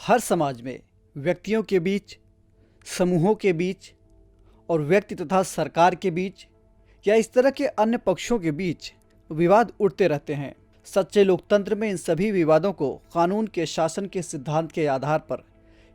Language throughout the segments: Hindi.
हर समाज में व्यक्तियों के बीच, समूहों के बीच और व्यक्ति तथा सरकार के बीच या इस तरह के अन्य पक्षों के बीच विवाद उठते रहते हैं। सच्चे लोकतंत्र में इन सभी विवादों को कानून के शासन के सिद्धांत के आधार पर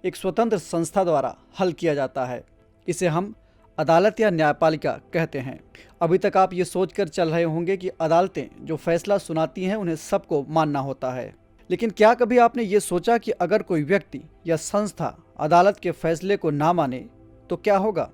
एक स्वतंत्र संस्था द्वारा हल किया जाता है। इसे हम अदालत या न्यायपालिका कहते हैं। अभी तक आप ये सोचकर चल रहे होंगे कि अदालतें जो फैसला सुनाती हैं उन्हें सबको मानना होता है, लेकिन क्या कभी आपने ये सोचा कि अगर कोई व्यक्ति या संस्था अदालत के फैसले को ना माने तो क्या होगा?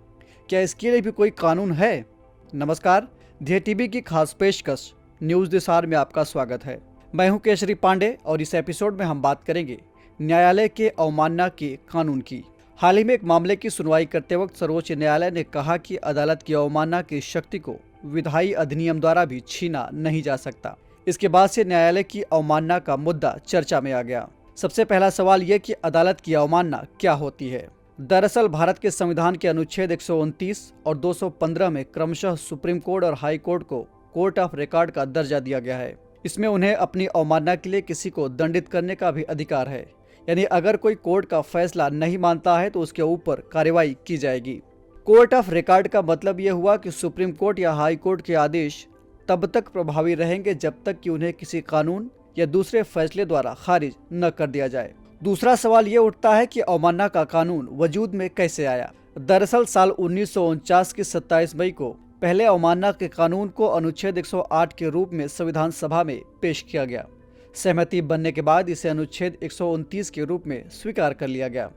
क्या इसके लिए भी कोई कानून है? नमस्कार, ध्येय टीवी की खास पेशकश न्यूज़ दिस आवर में आपका स्वागत है। मैं हूं केशरी पांडे और इस एपिसोड में हम बात करेंगे न्यायालय के अवमानना के कानून की। हाल ही में एक मामले की सुनवाई करते वक्त सर्वोच्च न्यायालय ने कहा कि अदालत की अवमानना की शक्ति को विधायी अधिनियम द्वारा भी छीना नहीं जा सकता। इसके बाद से न्यायालय की अवमानना का मुद्दा चर्चा में आ गया। सबसे पहला सवाल यह कि अदालत की अवमानना क्या होती है। दरअसल भारत के संविधान के अनुच्छेद 129 और 215 में क्रमशः सुप्रीम कोर्ट और हाई कोर्ट को कोर्ट ऑफ रिकॉर्ड का दर्जा दिया गया है। इसमें उन्हें अपनी अवमानना के लिए किसी को दंडित करने का भी अधिकार है, यानी अगर कोई कोर्ट का फैसला नहीं मानता है तो उसके ऊपर कार्रवाई की जाएगी। कोर्ट ऑफ रिकॉर्ड का मतलब यह हुआ कि सुप्रीम कोर्ट या हाई कोर्ट के आदेश तब तक प्रभावी रहेंगे जब तक कि उन्हें किसी कानून या दूसरे फैसले द्वारा खारिज न कर दिया जाए। दूसरा सवाल ये उठता है कि अवमानना का कानून वजूद में कैसे आया। दरअसल साल 1949 की 27 मई को पहले अवमानना के कानून को अनुच्छेद 108 के रूप में संविधान सभा में पेश किया गया। सहमति बनने के बाद इसे अनुच्छेद 129 के रूप में स्वीकार कर लिया गया।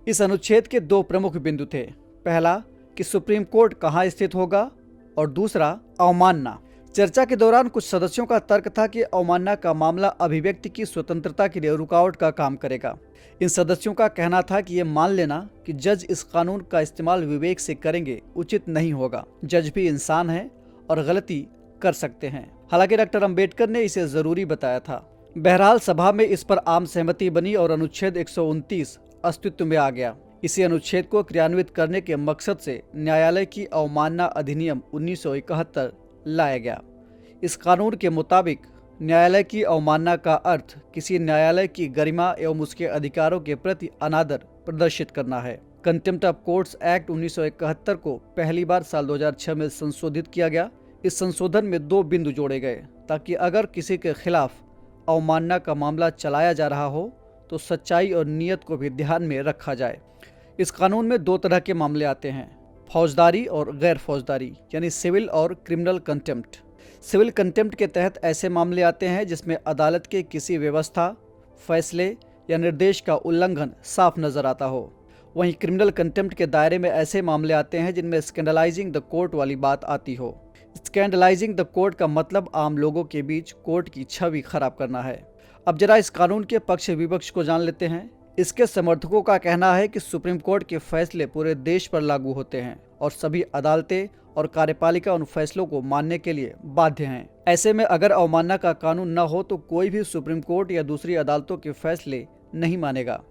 इस अनुच्छेद के दो प्रमुख बिंदु थे। पहला कि सुप्रीम कोर्ट कहाँ स्थित होगा और दूसरा अवमानना। चर्चा के दौरान कुछ सदस्यों का तर्क था कि अवमानना का मामला अभिव्यक्ति की स्वतंत्रता के लिए रुकावट का काम करेगा। इन सदस्यों का कहना था कि ये मान लेना कि जज इस कानून का इस्तेमाल विवेक से करेंगे उचित नहीं होगा। जज भी इंसान हैं और गलती कर सकते हैं। हालांकि डॉक्टर अंबेडकर ने इसे जरूरी बताया था। बहरहाल सभा में इस पर आम सहमति बनी और अनुच्छेद 129 अस्तित्व में आ गया। इसी अनुच्छेद को क्रियान्वित करने के मकसद से न्यायालय की अवमानना अधिनियम 1971 लाया गया। इस कानून के मुताबिक न्यायालय की अवमानना का अर्थ किसी न्यायालय की गरिमा एवं उसके अधिकारों के प्रति अनादर प्रदर्शित करना है। कंटेम्प्ट ऑफ कोर्ट्स एक्ट 1971 को पहली बार साल 2006 में संशोधित किया गया। इस संशोधन में दो बिंदु जोड़े गए ताकि अगर किसी के खिलाफ अवमानना का मामला चलाया जा रहा हो तो सच्चाई और नीयत को भी ध्यान में रखा जाए। इस कानून में दो तरह के मामले आते हैं, फौजदारी और गैर फौजदारी, यानी सिविल और क्रिमिनल कंटेम्प्ट। सिविल कंटेम्प्ट के तहत ऐसे मामले आते हैं जिसमें अदालत के किसी व्यवस्था, फैसले या निर्देश का उल्लंघन साफ नजर आता हो। वहीं क्रिमिनल कंटेम्प्ट के दायरे में ऐसे मामले आते हैं जिनमें स्कैंडलाइजिंग द कोर्ट वाली बात आती हो। स्कैंडलाइजिंग द कोर्ट का मतलब आम लोगों के बीच कोर्ट की छवि खराब करना है। अब जरा इस कानून के पक्ष विपक्ष को जान लेते हैं। इसके समर्थकों का कहना है कि सुप्रीम कोर्ट के फैसले पूरे देश पर लागू होते हैं और सभी अदालतें और कार्यपालिका उन फैसलों को मानने के लिए बाध्य हैं। ऐसे में अगर अवमानना का कानून न हो तो कोई भी सुप्रीम कोर्ट या दूसरी अदालतों के फैसले नहीं मानेगा।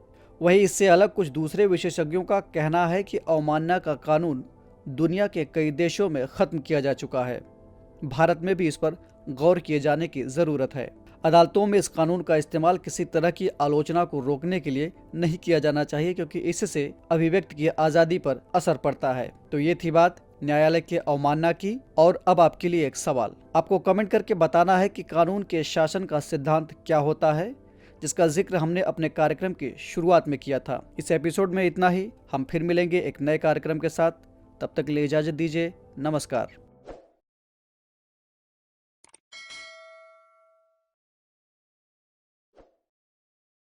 वहीं इससे अलग कुछ दूसरे विशेषज्ञों का कहना है कि अवमानना का कानून दुनिया के कई देशों में खत्म किया जा चुका है। भारत में भी इस पर गौर किए जाने की जरूरत है। अदालतों में इस कानून का इस्तेमाल किसी तरह की आलोचना को रोकने के लिए नहीं किया जाना चाहिए, क्योंकि इससे अभिव्यक्ति की आज़ादी पर असर पड़ता है। तो ये थी बात न्यायालय के अवमानना की। और अब आपके लिए एक सवाल, आपको कमेंट करके बताना है कि कानून के शासन का सिद्धांत क्या होता है, जिसका जिक्र हमने अपने कार्यक्रम की शुरुआत में किया था। इस एपिसोड में इतना ही। हम फिर मिलेंगे एक नए कार्यक्रम के साथ। तब तक के लिए इजाजत दीजिए। नमस्कार।